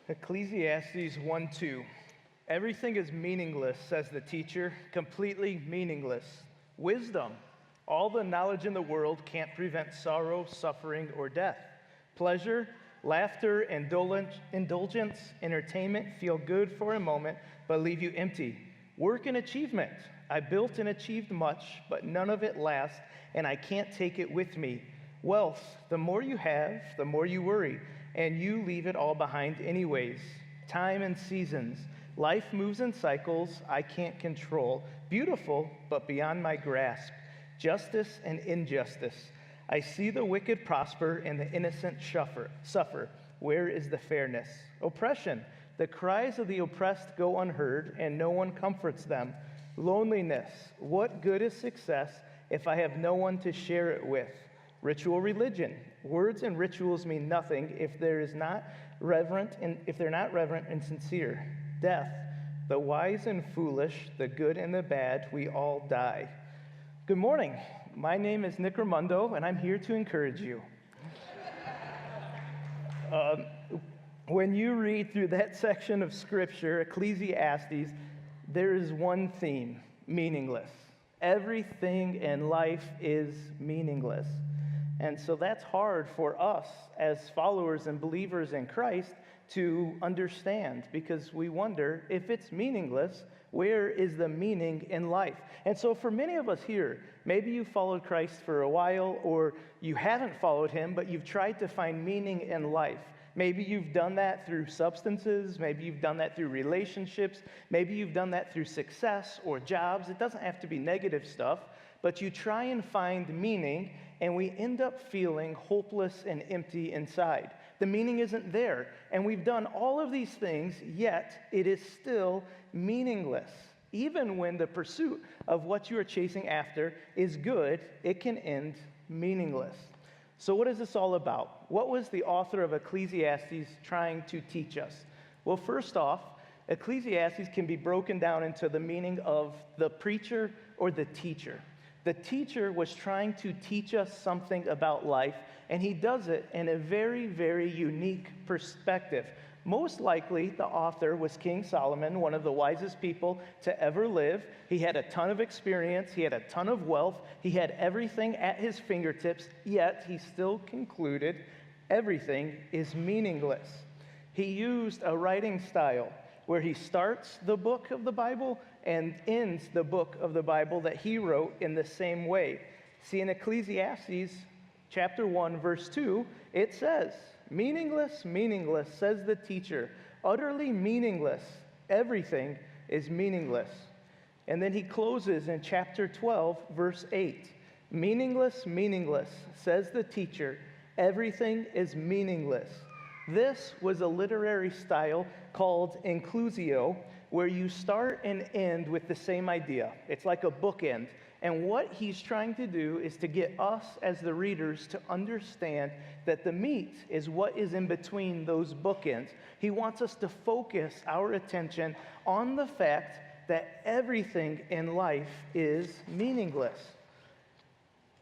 Ecclesiastes 1:2. Everything is meaningless, says the teacher, completely meaningless. Wisdom. All the knowledge in the world can't prevent sorrow, suffering, or death. Pleasure, laughter, indulgence, entertainment feel good for a moment, but leave you empty. Work and achievement. I built and achieved much, but none of it lasts, and I can't take it with me. Wealth, the more you have, the more you worry, and you leave it all behind anyways. Time and seasons. Life moves in cycles I can't control. Beautiful, but beyond my grasp. Justice and injustice. I see the wicked prosper and the innocent suffer. Where is the fairness? Oppression. The cries of the oppressed go unheard, and no one comforts them. Loneliness. What good is success if I have no one to share it with? Ritual religion. Words and rituals mean nothing if they're not reverent and sincere. Death. The wise and foolish, the good and the bad, we all die. Good morning. My name is Nick Ramundo, and I'm here to encourage you. When you read through that section of Scripture, Ecclesiastes, there is one theme: meaningless. Everything in life is meaningless. And so that's hard for us as followers and believers in Christ to understand, because we wonder, if it's meaningless, where is the meaning in life? And so for many of us here, maybe you followed Christ for a while, or you haven't followed him, but you've tried to find meaning in life. Maybe you've done that through substances, maybe you've done that through relationships, maybe you've done that through success or jobs. It doesn't have to be negative stuff, but you try and find meaning, and we end up feeling hopeless and empty inside. The meaning isn't there, and we've done all of these things, yet it is still meaningless. Even when the pursuit of what you are chasing after is good, it can end meaningless. So what is this all about? What was the author of Ecclesiastes trying to teach us? Well, first off, Ecclesiastes can be broken down into the meaning of the preacher or the teacher. The teacher was trying to teach us something about life, and he does it in a very, very unique perspective. Most likely, the author was King Solomon, one of the wisest people to ever live. He had a ton of experience. He had a ton of wealth. He had everything at his fingertips, yet he still concluded everything is meaningless. He used a writing style where he starts the book of the Bible and ends the book of the Bible that he wrote in the same way. See, in Ecclesiastes chapter 1, verse 2, it says, "Meaningless, meaningless, says the teacher, utterly meaningless. Everything is meaningless." And then he closes in chapter 12, verse 8, "Meaningless, meaningless, says the teacher, everything is meaningless." This was a literary style called inclusio, where you start and end with the same idea. It's like a bookend. And what he's trying to do is to get us as the readers to understand that the meat is what is in between those bookends. He wants us to focus our attention on the fact that everything in life is meaningless.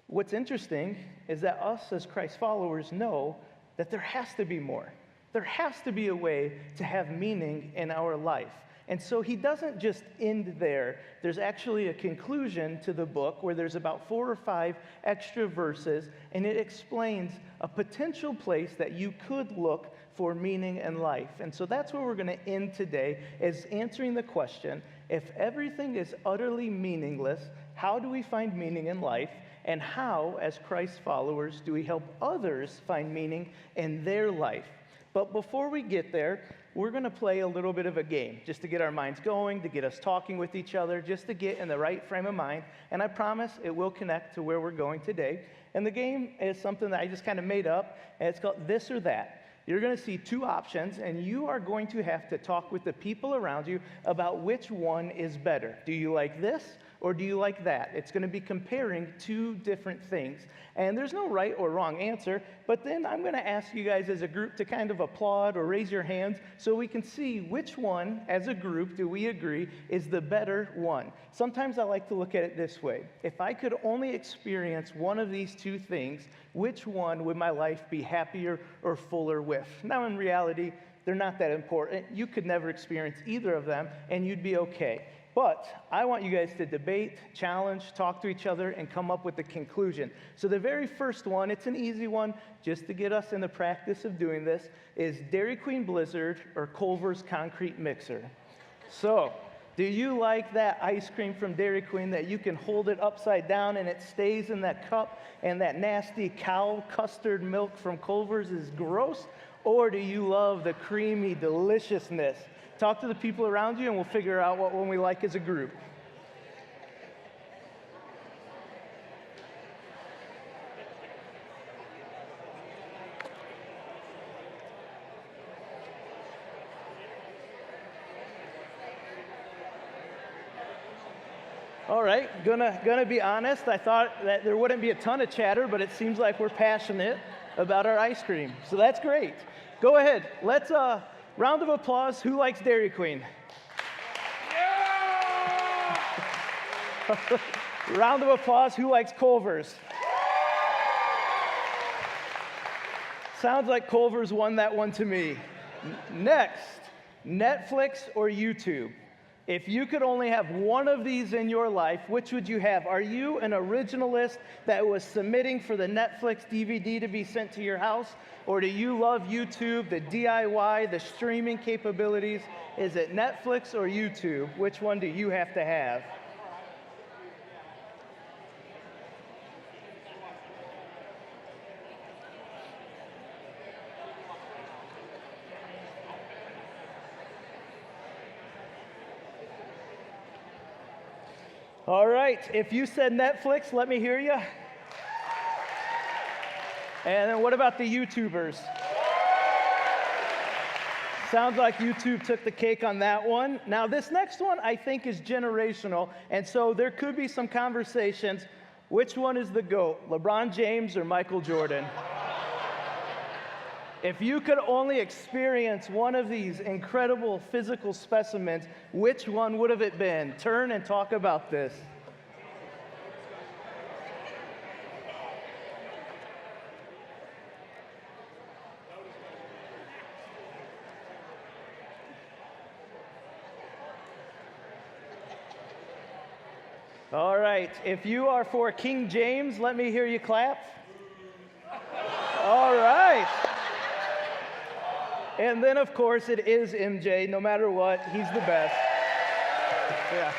What's interesting is that us as Christ followers know that there has to be more. There has to be a way to have meaning in our life. And so he doesn't just end there. There's actually a conclusion to the book where there's about 4 or 5 extra verses, and it explains a potential place that you could look for meaning in life. And so that's where we're going to end today, is answering the question, if everything is utterly meaningless, how do we find meaning in life? And how, as Christ followers, do we help others find meaning in their life? But before we get there, we're going to play a little bit of a game, just to get our minds going, to get us talking with each other, just to get in the right frame of mind. And I promise it will connect to where we're going today. And the game is something that I just kind of made up, and it's called This or That. You're going to see 2 options, and you are going to have to talk with the people around you about which one is better. Do you like this, or do you like that? It's going to be comparing 2 different things. And there's no right or wrong answer, but then I'm going to ask you guys as a group to kind of applaud or raise your hands so we can see which one, as a group, do we agree is the better one. Sometimes I like to look at it this way. If I could only experience one of these 2 things, which one would my life be happier or fuller with? Now, in reality, they're not that important. You could never experience either of them, and you'd be okay. But I want you guys to debate, challenge, talk to each other, and come up with a conclusion. So the very first one, it's an easy one, just to get us in the practice of doing this, is Dairy Queen Blizzard or Culver's Concrete Mixer. So, do you like that ice cream from Dairy Queen that you can hold it upside down and it stays in that cup, and that nasty cow custard milk from Culver's is gross? Or do you love the creamy deliciousness? Talk to the people around you and we'll figure out what one we like as a group. All right, gonna be honest, I thought that there wouldn't be a ton of chatter, but it seems like we're passionate about our ice cream. So that's great. Go ahead, let's round of applause. Who likes Dairy Queen? Yeah! Round of applause. Who likes Culver's? Sounds like Culver's won that one to me. Next, Netflix or YouTube? If you could only have one of these in your life, which would you have? Are you an originalist that was submitting for the Netflix DVD to be sent to your house? Or do you love YouTube, the DIY, the streaming capabilities? Is it Netflix or YouTube? Which one do you have to have? All right, if you said Netflix, let me hear you. And then what about the YouTubers? Sounds like YouTube took the cake on that one. Now this next one I think is generational, and so there could be some conversations. Which one is the GOAT, LeBron James or Michael Jordan? If you could only experience one of these incredible physical specimens, which one would have it been? Turn and talk about this. All right, if you are for King James, let me hear you clap. All right. And then, of course, it is MJ. No matter what, he's the best. Yeah.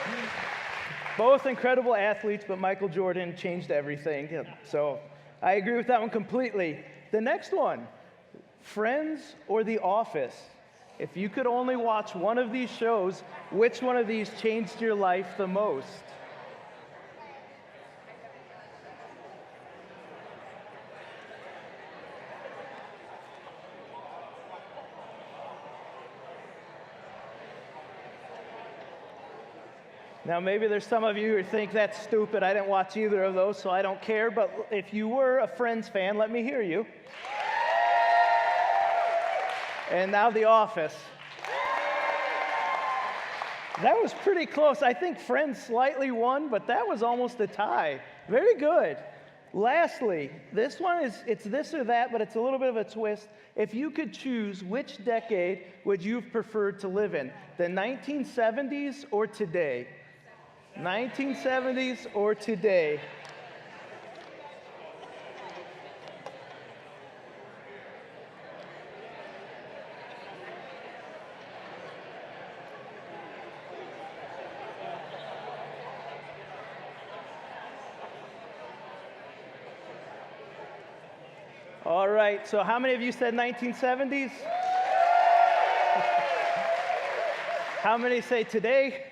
Both incredible athletes, but Michael Jordan changed everything. So I agree with that one completely. The next one, Friends or The Office? If you could only watch one of these shows, which one of these changed your life the most? Now, maybe there's some of you who think that's stupid. I didn't watch either of those, so I don't care. But if you were a Friends fan, let me hear you. And now The Office. That was pretty close. I think Friends slightly won, but that was almost a tie. Very good. Lastly, this one it's this or that, but it's a little bit of a twist. If you could choose, which decade would you have preferred to live in? The 1970s or today? 1970s or today? All right, so how many of you said 1970s? How many say today?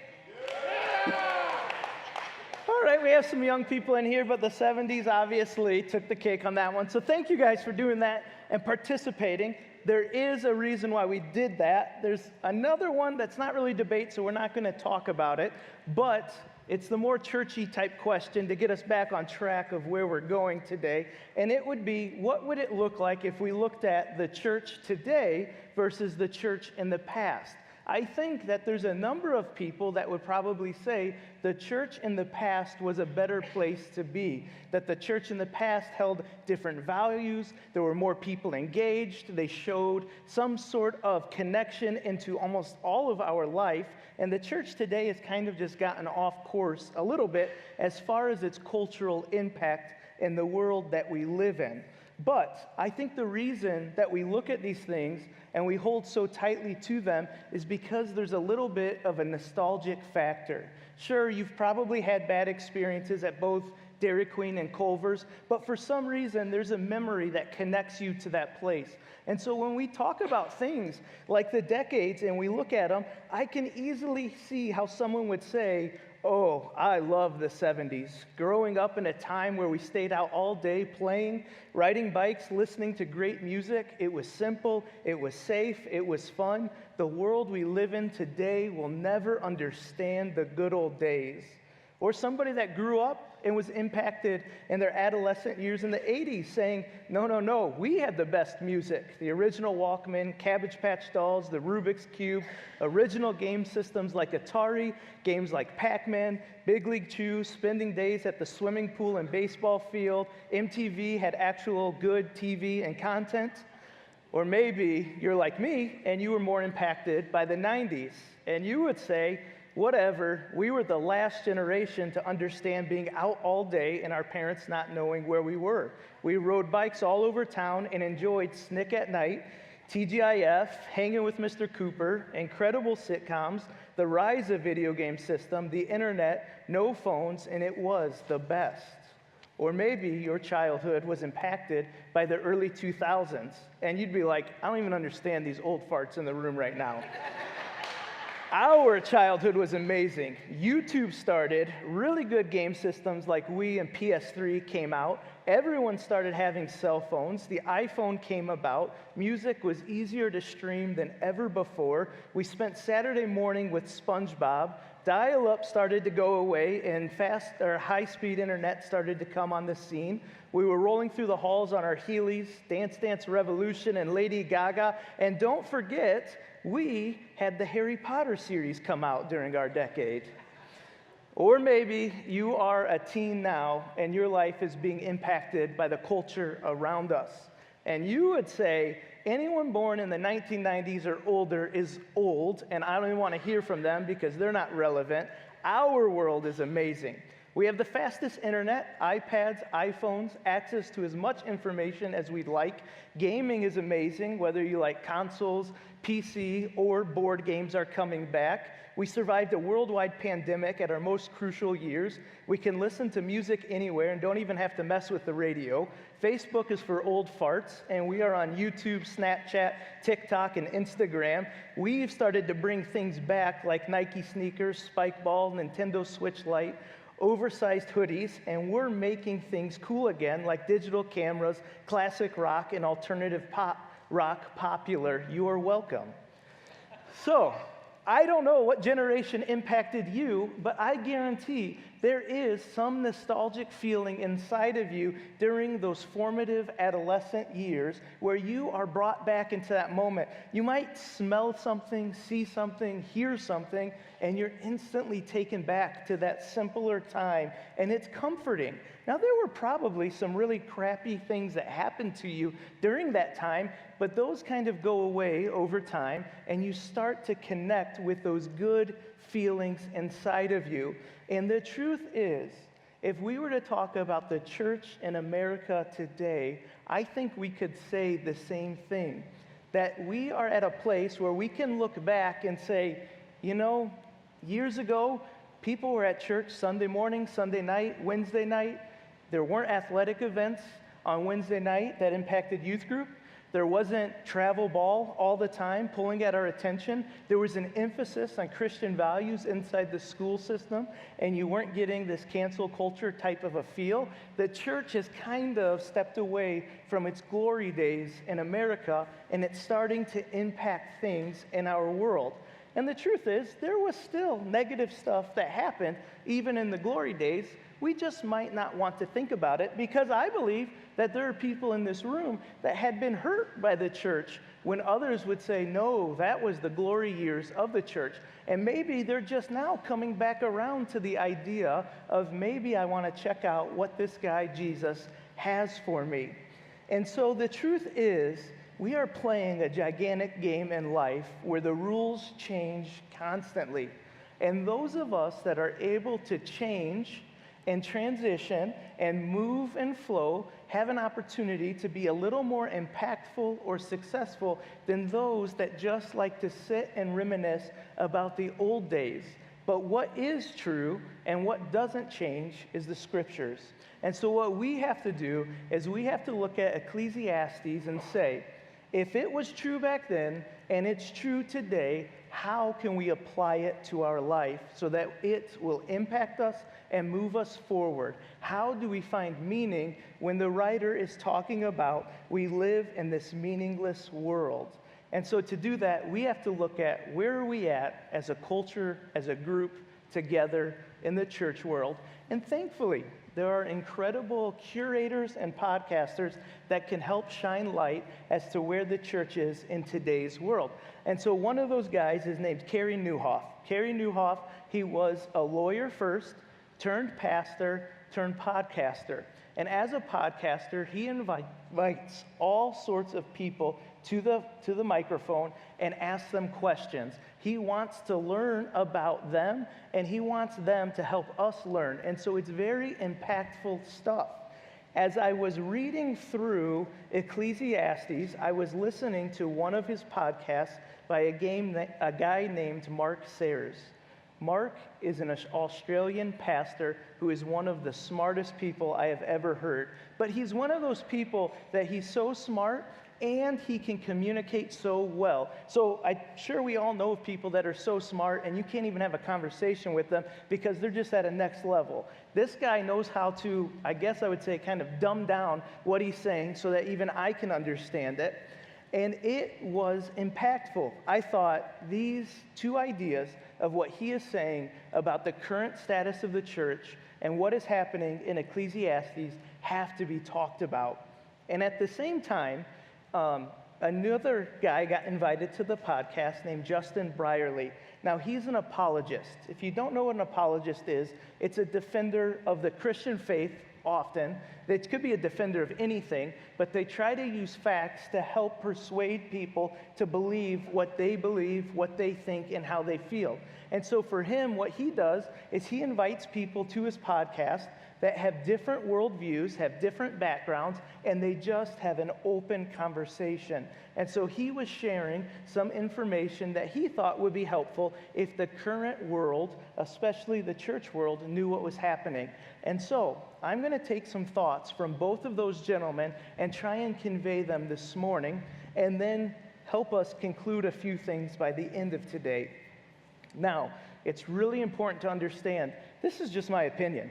All right, we have some young people in here, but the 70s obviously took the cake on that one. So thank you guys for doing that and participating. There is a reason why we did that. There's another one that's not really debate, so we're not going to talk about it, but it's the more churchy type question to get us back on track of where we're going today. And it would be, what would it look like if we looked at the church today versus the church in the past? I think that there's a number of people that would probably say the church in the past was a better place to be, that the church in the past held different values, there were more people engaged, they showed some sort of connection into almost all of our life, and the church today has kind of just gotten off course a little bit as far as its cultural impact in the world that we live in. But I think the reason that we look at these things and we hold so tightly to them is because there's a little bit of a nostalgic factor. Sure, you've probably had bad experiences at both Dairy Queen and Culver's, but for some reason, there's a memory that connects you to that place. And so when we talk about things like the decades and we look at them, I can easily see how someone would say, oh, I love the 70s. Growing up in a time where we stayed out all day playing, riding bikes, listening to great music. It was simple, it was safe, it was fun. The world we live in today will never understand the good old days. Or somebody that grew up and was impacted in their adolescent years in the 80s saying, no, we had the best music. The original Walkman, Cabbage Patch Dolls, the Rubik's Cube, original game systems like Atari, games like Pac-Man, Big League Chew, spending days at the swimming pool and baseball field. MTV had actual good TV and content. Or maybe you're like me and you were more impacted by the 90s. And you would say, whatever, we were the last generation to understand being out all day and our parents not knowing where we were. We rode bikes all over town and enjoyed Snick at Night, TGIF, Hanging with Mr. Cooper, incredible sitcoms, the rise of video game system, the internet, no phones, and it was the best. Or maybe your childhood was impacted by the early 2000s, and you'd be like, I don't even understand these old farts in the room right now. Our childhood was amazing. YouTube started, really good game systems like Wii and PS3 came out. Everyone started having cell phones. The iPhone came about. Music was easier to stream than ever before. We spent Saturday morning with SpongeBob. Dial-up started to go away, and fast or high-speed internet started to come on the scene. We were rolling through the halls on our Heelys, Dance Dance Revolution and Lady Gaga, and don't forget, we had the Harry Potter series come out during our decade. Or maybe you are a teen now and your life is being impacted by the culture around us. And you would say, anyone born in the 1990s or older is old, and I don't even want to hear from them because they're not relevant. Our world is amazing. We have the fastest internet, iPads, iPhones, access to as much information as we'd like. Gaming is amazing, whether you like consoles, PC, or board games are coming back. We survived a worldwide pandemic at our most crucial years. We can listen to music anywhere and don't even have to mess with the radio. Facebook is for old farts, and we are on YouTube, Snapchat, TikTok, and Instagram. We've started to bring things back like Nike sneakers, Spike Ball, Nintendo Switch Lite, oversized hoodies, and we're making things cool again, like digital cameras, classic rock, and alternative pop rock popular. You are welcome. So, I don't know what generation impacted you, but I guarantee there is some nostalgic feeling inside of you during those formative adolescent years where you are brought back into that moment. You might smell something, see something, hear something, and you're instantly taken back to that simpler time, and it's comforting. Now, there were probably some really crappy things that happened to you during that time, but those kind of go away over time, and you start to connect with those good feelings inside of you. And the truth is, if we were to talk about the church in America today, I think we could say the same thing, that we are at a place where we can look back and say, you know, years ago, people were at church Sunday morning, Sunday night, Wednesday night. There weren't athletic events on Wednesday night that impacted youth group. There wasn't travel ball all the time pulling at our attention. There was an emphasis on Christian values inside the school system, and you weren't getting this cancel culture type of a feel. The church has kind of stepped away from its glory days in America, and it's starting to impact things in our world. And the truth is, there was still negative stuff that happened even in the glory days. We just might not want to think about it because I believe that there are people in this room that had been hurt by the church when others would say, no, that was the glory years of the church. And maybe they're just now coming back around to the idea of maybe I want to check out what this guy Jesus has for me. And so the truth is, we are playing a gigantic game in life where the rules change constantly. And those of us that are able to change and transition and move and flow have an opportunity to be a little more impactful or successful than those that just like to sit and reminisce about the old days. But what is true and what doesn't change is the scriptures. And so what we have to do is we have to look at Ecclesiastes and say, if it was true back then and it's true today, how can we apply it to our life so that it will impact us and move us forward? How do we find meaning when the writer is talking about we live in this meaningless world? And so to do that, we have to look at where are we at as a culture, as a group, together in the church world. And thankfully, there are incredible curators and podcasters that can help shine light as to where the church is in today's world. And so one of those guys is named Carey Nieuwhof. Carey Nieuwhof, he was a lawyer first, turned pastor, turned podcaster. And as a podcaster, he invites all sorts of people to the microphone and asks them questions. He wants to learn about them, and he wants them to help us learn. And so it's very impactful stuff. As I was reading through Ecclesiastes, I was listening to one of his podcasts by a guy named Mark Sayers. Mark is an Australian pastor who is one of the smartest people I have ever heard. But he's one of those people that he's so smart and he can communicate so well. So I'm sure we all know of people that are so smart and you can't even have a conversation with them because they're just at a next level. This guy knows how to, I guess I would say, kind of dumb down what he's saying so that even I can understand it. And it was impactful. I thought these two ideas of what he is saying about the current status of the church and what is happening in Ecclesiastes have to be talked about. And at the same time, another guy got invited to the podcast named Justin Brierley. Now, he's an apologist. If you don't know what an apologist is, it's a defender of the Christian faith often. It could be a defender of anything, but they try to use facts to help persuade people to believe, what they think, and how they feel. And so for him, what he does is he invites people to his podcast that have different worldviews, have different backgrounds, and they just have an open conversation. And so he was sharing some information that he thought would be helpful if the current world, especially the church world, knew what was happening. And so I'm going to take some thoughts from both of those gentlemen and try and convey them this morning, and then help us conclude a few things by the end of today. Now, it's really important to understand, this is just my opinion.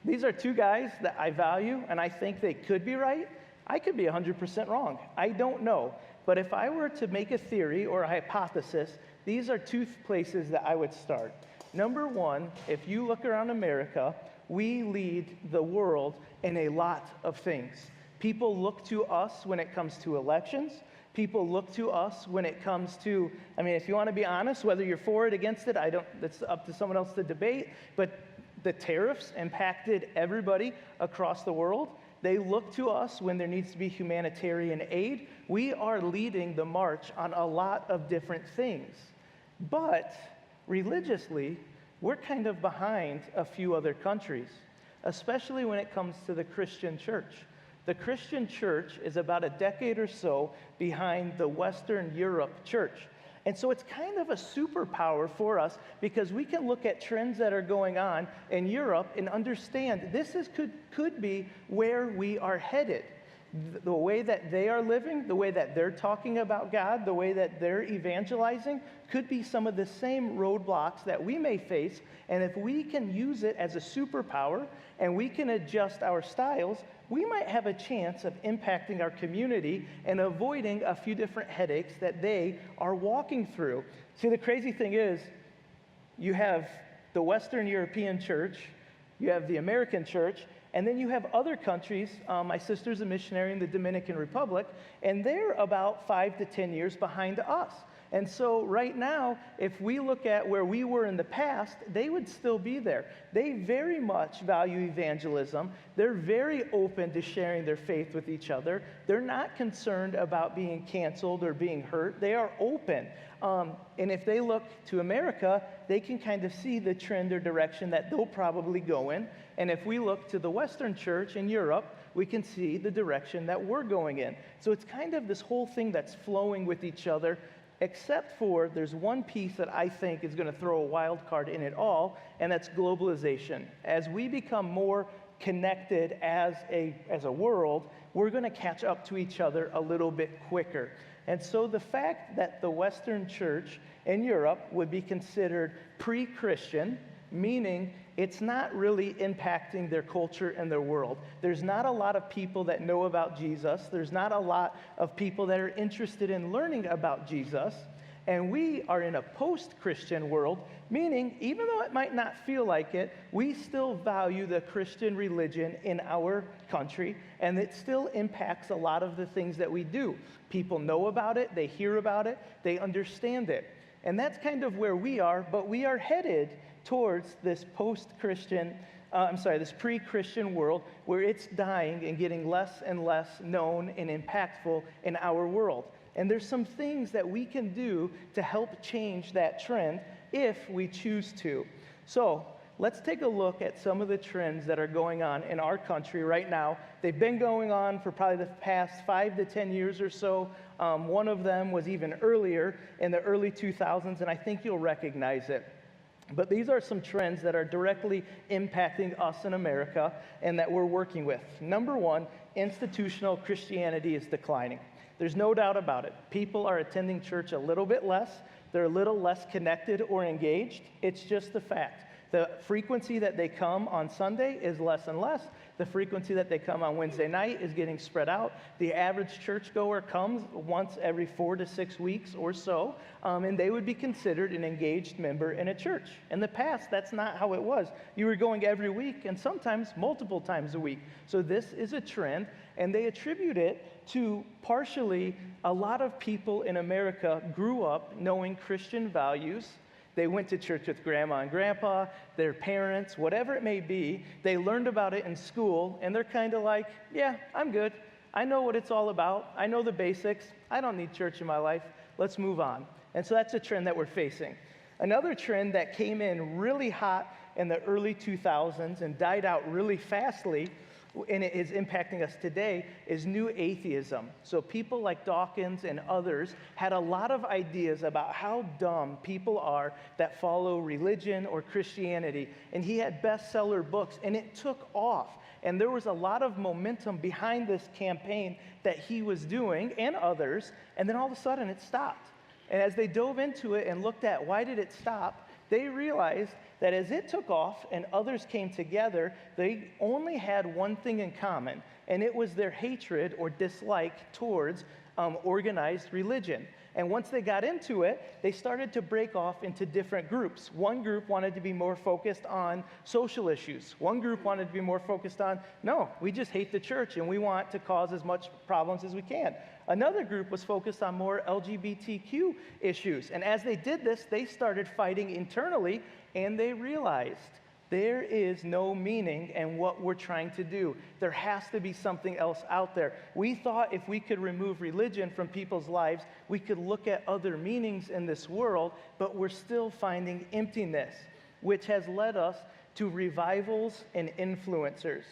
These are two guys that I value, and I think they could be right. I could be 100% wrong. I don't know. But if I were to make a theory or a hypothesis, these are two places that I would start. Number one, if you look around America, we lead the world in a lot of things. People look to us when it comes to elections. People look to us when it comes to, if you want to be honest, whether you're for it, against it, that's up to someone else to debate, but the tariffs impacted everybody across the world. They look to us when there needs to be humanitarian aid. We are leading the march on a lot of different things. But religiously, we're kind of behind a few other countries, especially when it comes to the Christian church. The Christian church is about a decade or so behind the Western Europe church. And so it's kind of a superpower for us because we can look at trends that are going on in Europe and understand this could be where we are headed. The way that they are living, the way that they're talking about God, the way that they're evangelizing could be some of the same roadblocks that we may face. And if we can use it as a superpower and we can adjust our styles, we might have a chance of impacting our community and avoiding a few different headaches that they are walking through. See, the crazy thing is, you have the Western European church, you have the American church, And then you have other countries. My sister's a missionary in the Dominican Republic, and they're about 5 to 10 years behind us. And so right now, if we look at where we were in the past, they would still be there. They very much value evangelism. They're very open to sharing their faith with each other. They're not concerned about being canceled or being hurt. They are open. And if they look to America, they can kind of see the trend or direction that they'll probably go in. And if we look to the Western church in Europe, we can see the direction that we're going in. So it's kind of this whole thing that's flowing with each other, except for there's one piece that I think is going to throw a wild card in it all, and that's globalization. As we become more connected as a world, we're going to catch up to each other a little bit quicker. And so the fact that the Western church in Europe would be considered pre-Christian, meaning it's not really impacting their culture and their world. There's not a lot of people that know about Jesus. There's not a lot of people that are interested in learning about Jesus. And we are in a post-Christian world, meaning even though it might not feel like it, we still value the Christian religion in our country, and it still impacts a lot of the things that we do. People know about it, they hear about it, they understand it. And that's kind of where we are, but we are headed towards this this pre-Christian world where it's dying and getting less and less known and impactful in our world. And there's some things that we can do to help change that trend if we choose to. So let's take a look at some of the trends that are going on in our country right now. They've been going on for probably the past 5 to 10 years or so. One of them was even earlier in the early 2000s, and I think you'll recognize it. But these are some trends that are directly impacting us in America and that we're working with. Number one, institutional Christianity is declining. There's no doubt about it. People are attending church a little bit less. They're a little less connected or engaged. It's just a fact. The frequency that they come on Sunday is less and less. The frequency that they come on Wednesday night is getting spread out. The average churchgoer comes once every 4 to 6 weeks or so, and they would be considered an engaged member in a church. In the past, that's not how it was. You were going every week and sometimes multiple times a week. So this is a trend, and they attribute it to partially a lot of people in America grew up knowing Christian values. They went to church with grandma and grandpa, their parents, whatever it may be. They learned about it in school, and they're kind of like, yeah, I'm good. I know what it's all about. I know the basics. I don't need church in my life. Let's move on. And so that's a trend that we're facing. Another trend that came in really hot in the early 2000s and died out really fastly, and it is impacting us today, is new atheism. So people like Dawkins and others had a lot of ideas about how dumb people are that follow religion or Christianity. And he had bestseller books, and it took off. And there was a lot of momentum behind this campaign that he was doing and others, and then all of a sudden it stopped. And as they dove into it and looked at why did it stop, they realized that as it took off and others came together, they only had one thing in common, and it was their hatred or dislike towards organized religion. And once they got into it, they started to break off into different groups. One group wanted to be more focused on social issues. One group wanted to be more focused on, no, we just hate the church and we want to cause as much problems as we can. Another group was focused on more LGBTQ issues. And as they did this, they started fighting internally, and they realized there is no meaning in what we're trying to do. There has to be something else out there. We thought if we could remove religion from people's lives, we could look at other meanings in this world, but we're still finding emptiness, which has led us to revivals and influencers.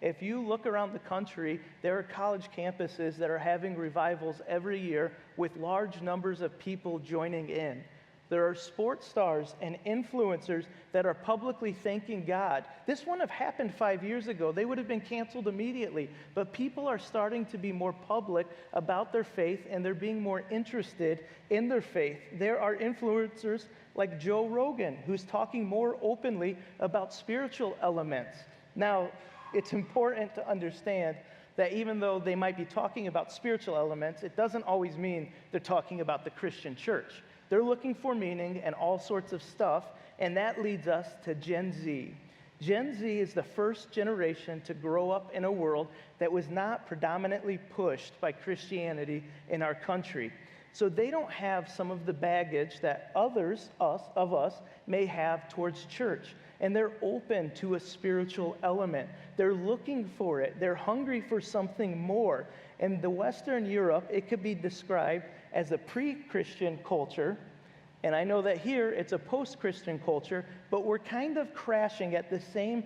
If you look around the country, there are college campuses that are having revivals every year with large numbers of people joining in. There are sports stars and influencers that are publicly thanking God. This wouldn't have happened 5 years ago. They would have been canceled immediately. But people are starting to be more public about their faith, and they're being more interested in their faith. There are influencers like Joe Rogan, who's talking more openly about spiritual elements. Now, it's important to understand that even though they might be talking about spiritual elements, it doesn't always mean they're talking about the Christian church. They're looking for meaning and all sorts of stuff, and that leads us to Gen Z. Gen Z is the first generation to grow up in a world that was not predominantly pushed by Christianity in our country. So they don't have some of the baggage that others of us may have towards church. And they're open to a spiritual element. They're looking for it. They're hungry for something more. In the Western Europe, it could be described as a pre-Christian culture. And I know that here it's a post-Christian culture, but we're kind of crashing at the same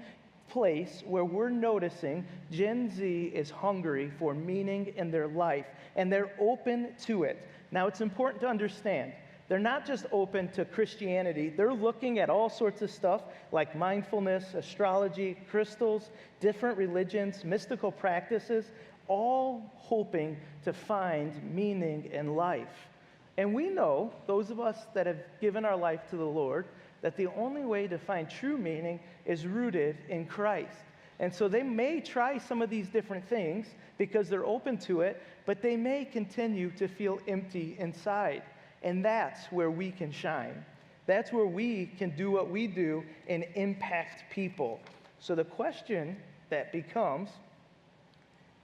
place where we're noticing Gen Z is hungry for meaning in their life, and they're open to it. Now, it's important to understand, they're not just open to Christianity, they're looking at all sorts of stuff like mindfulness, astrology, crystals, different religions, mystical practices, all hoping to find meaning in life. And we know, those of us that have given our life to the Lord, that the only way to find true meaning is rooted in Christ. And so they may try some of these different things because they're open to it, but they may continue to feel empty inside. And that's where we can shine. That's where we can do what we do and impact people. So the question that becomes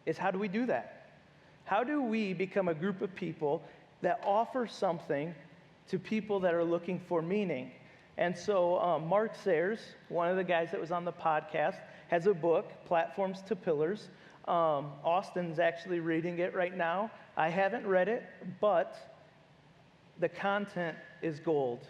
is, how do we do that? How do we become a group of people that offer something to people that are looking for meaning? And so Mark Sayers, one of the guys that was on the podcast, has a book, Platforms to Pillars. Austin's actually reading it right now. I haven't read it, but the content is gold.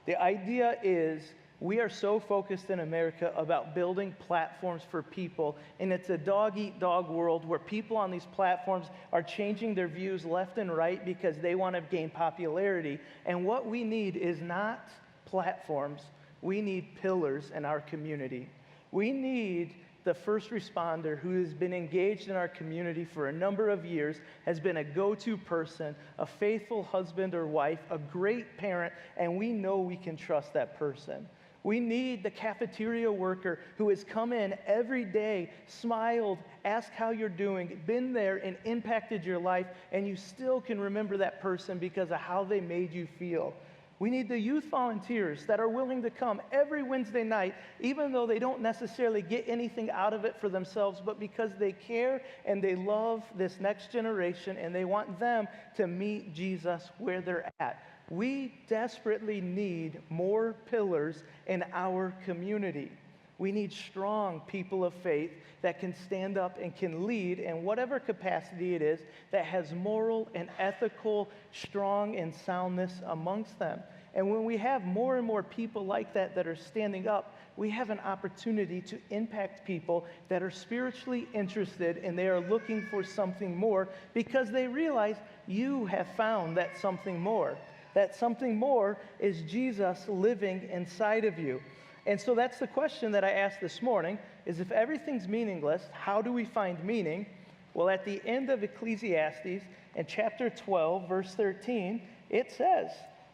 The idea is we are so focused in America about building platforms for people, and it's a dog-eat-dog world where people on these platforms are changing their views left and right because they want to gain popularity. And what we need is not platforms. We need pillars in our community. We need the first responder who has been engaged in our community for a number of years, has been a go-to person, a faithful husband or wife, a great parent, and we know we can trust that person. We need the cafeteria worker who has come in every day, smiled, asked how you're doing, been there and impacted your life, and you still can remember that person because of how they made you feel. We need the youth volunteers that are willing to come every Wednesday night, even though they don't necessarily get anything out of it for themselves, but because they care and they love this next generation and they want them to meet Jesus where they're at. We desperately need more pillars in our community. We need strong people of faith that can stand up and can lead in whatever capacity it is that has moral and ethical, strong and soundness amongst them. And when we have more and more people like that that are standing up, we have an opportunity to impact people that are spiritually interested and they are looking for something more because they realize you have found that something more. That something more is Jesus living inside of you. And so that's the question that I asked this morning, is if everything's meaningless, how do we find meaning? Well, at the end of Ecclesiastes, in chapter 12, verse 13, it says,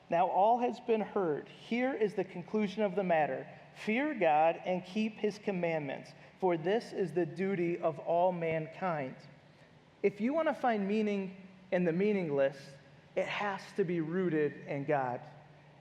"Now all has been heard. Here is the conclusion of the matter. Fear God and keep his commandments, for this is the duty of all mankind." If you want to find meaning in the meaningless, it has to be rooted in God.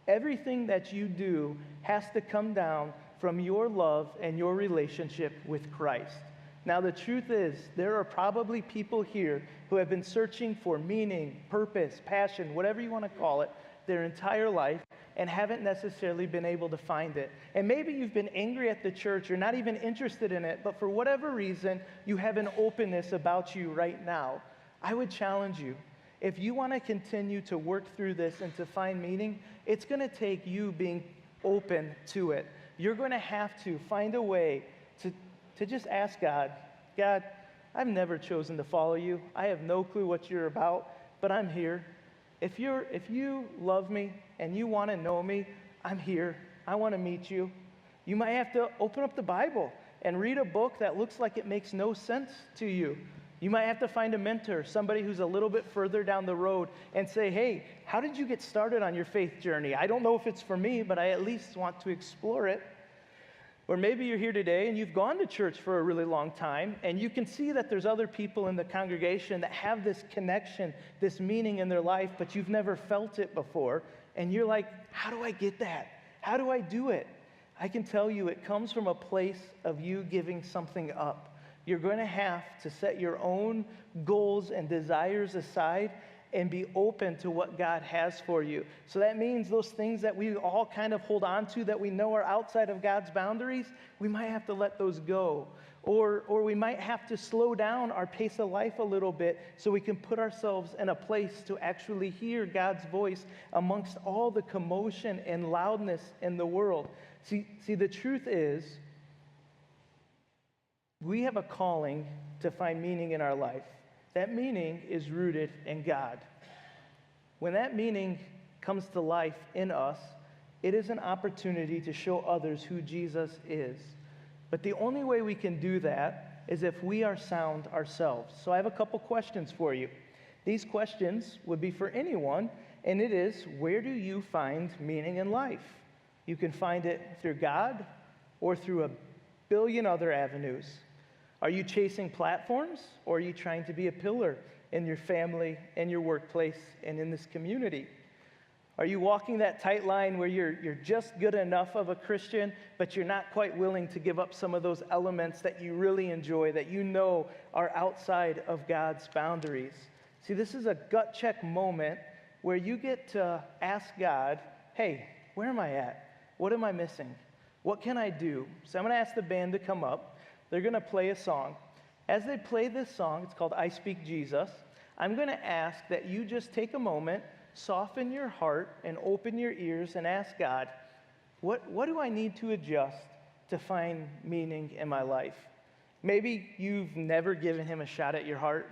Everything that you do has to come down from your love and your relationship with Christ. Now, the truth is, there are probably people here who have been searching for meaning, purpose, passion, whatever you want to call it, their entire life and haven't necessarily been able to find it. And maybe you've been angry at the church, you're not even interested in it, but for whatever reason, you have an openness about you right now. I would challenge you. If you want to continue to work through this and to find meaning, it's going to take you being open to it. You're going to have to find a way to just ask God, God, I've never chosen to follow you. I have no clue what you're about, but I'm here. If you love me and you want to know me, I'm here. I want to meet you. You might have to open up the Bible and read a book that looks like it makes no sense to you. You might have to find a mentor, somebody who's a little bit further down the road, and say, hey, how did you get started on your faith journey? I don't know if it's for me, but I at least want to explore it. Or maybe you're here today and you've gone to church for a really long time, and you can see that there's other people in the congregation that have this connection, this meaning in their life, but you've never felt it before. And you're like, how do I get that? How do I do it? I can tell you it comes from a place of you giving something up. You're going to have to set your own goals and desires aside and be open to what God has for you. So that means those things that we all kind of hold on to that we know are outside of God's boundaries, we might have to let those go. Or we might have to slow down our pace of life a little bit so we can put ourselves in a place to actually hear God's voice amongst all the commotion and loudness in the world. See, the truth is, we have a calling to find meaning in our life. That meaning is rooted in God. When that meaning comes to life in us, it is an opportunity to show others who Jesus is. But the only way we can do that is if we are sound ourselves. So I have a couple questions for you. These questions would be for anyone, and it is, where do you find meaning in life? You can find it through God or through a billion other avenues. Are you chasing platforms, or are you trying to be a pillar in your family, in your workplace, and in this community? Are you walking that tight line where you're just good enough of a Christian, but you're not quite willing to give up some of those elements that you really enjoy, that you know are outside of God's boundaries? See, this is a gut check moment where you get to ask God, hey, where am I at? What am I missing? What can I do? So I'm going to ask the band to come up. They're going to play a song. As they play this song, it's called I Speak Jesus, I'm going to ask that you just take a moment, soften your heart, and open your ears and ask God, what do I need to adjust to find meaning in my life? Maybe you've never given him a shot at your heart.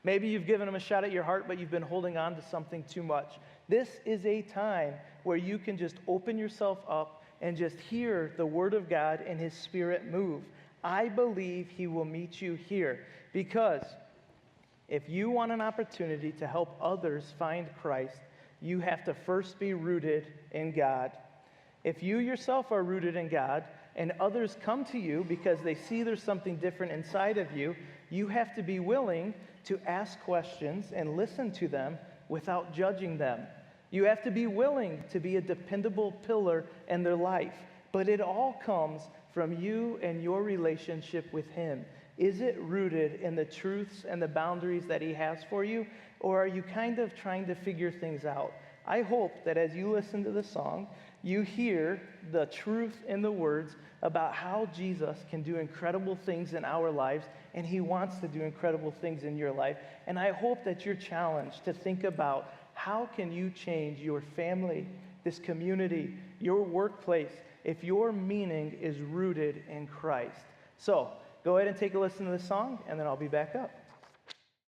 Maybe you've given him a shot at your heart, but you've been holding on to something too much. This is a time where you can just open yourself up and just hear the Word of God and His Spirit move. I believe He will meet you here, because if you want an opportunity to help others find Christ, you have to first be rooted in God. If you yourself are rooted in God and others come to you because they see there's something different inside of you, you have to be willing to ask questions and listen to them without judging them. You have to be willing to be a dependable pillar in their life. But it all comes from you and your relationship with Him. Is it rooted in the truths and the boundaries that He has for you? Or are you kind of trying to figure things out? I hope that as you listen to the song, you hear the truth in the words about how Jesus can do incredible things in our lives, and He wants to do incredible things in your life. And I hope that you're challenged to think about, how can you change your family, this community, your workplace, if your meaning is rooted in Christ? So, go ahead and take a listen to this song, and then I'll be back up.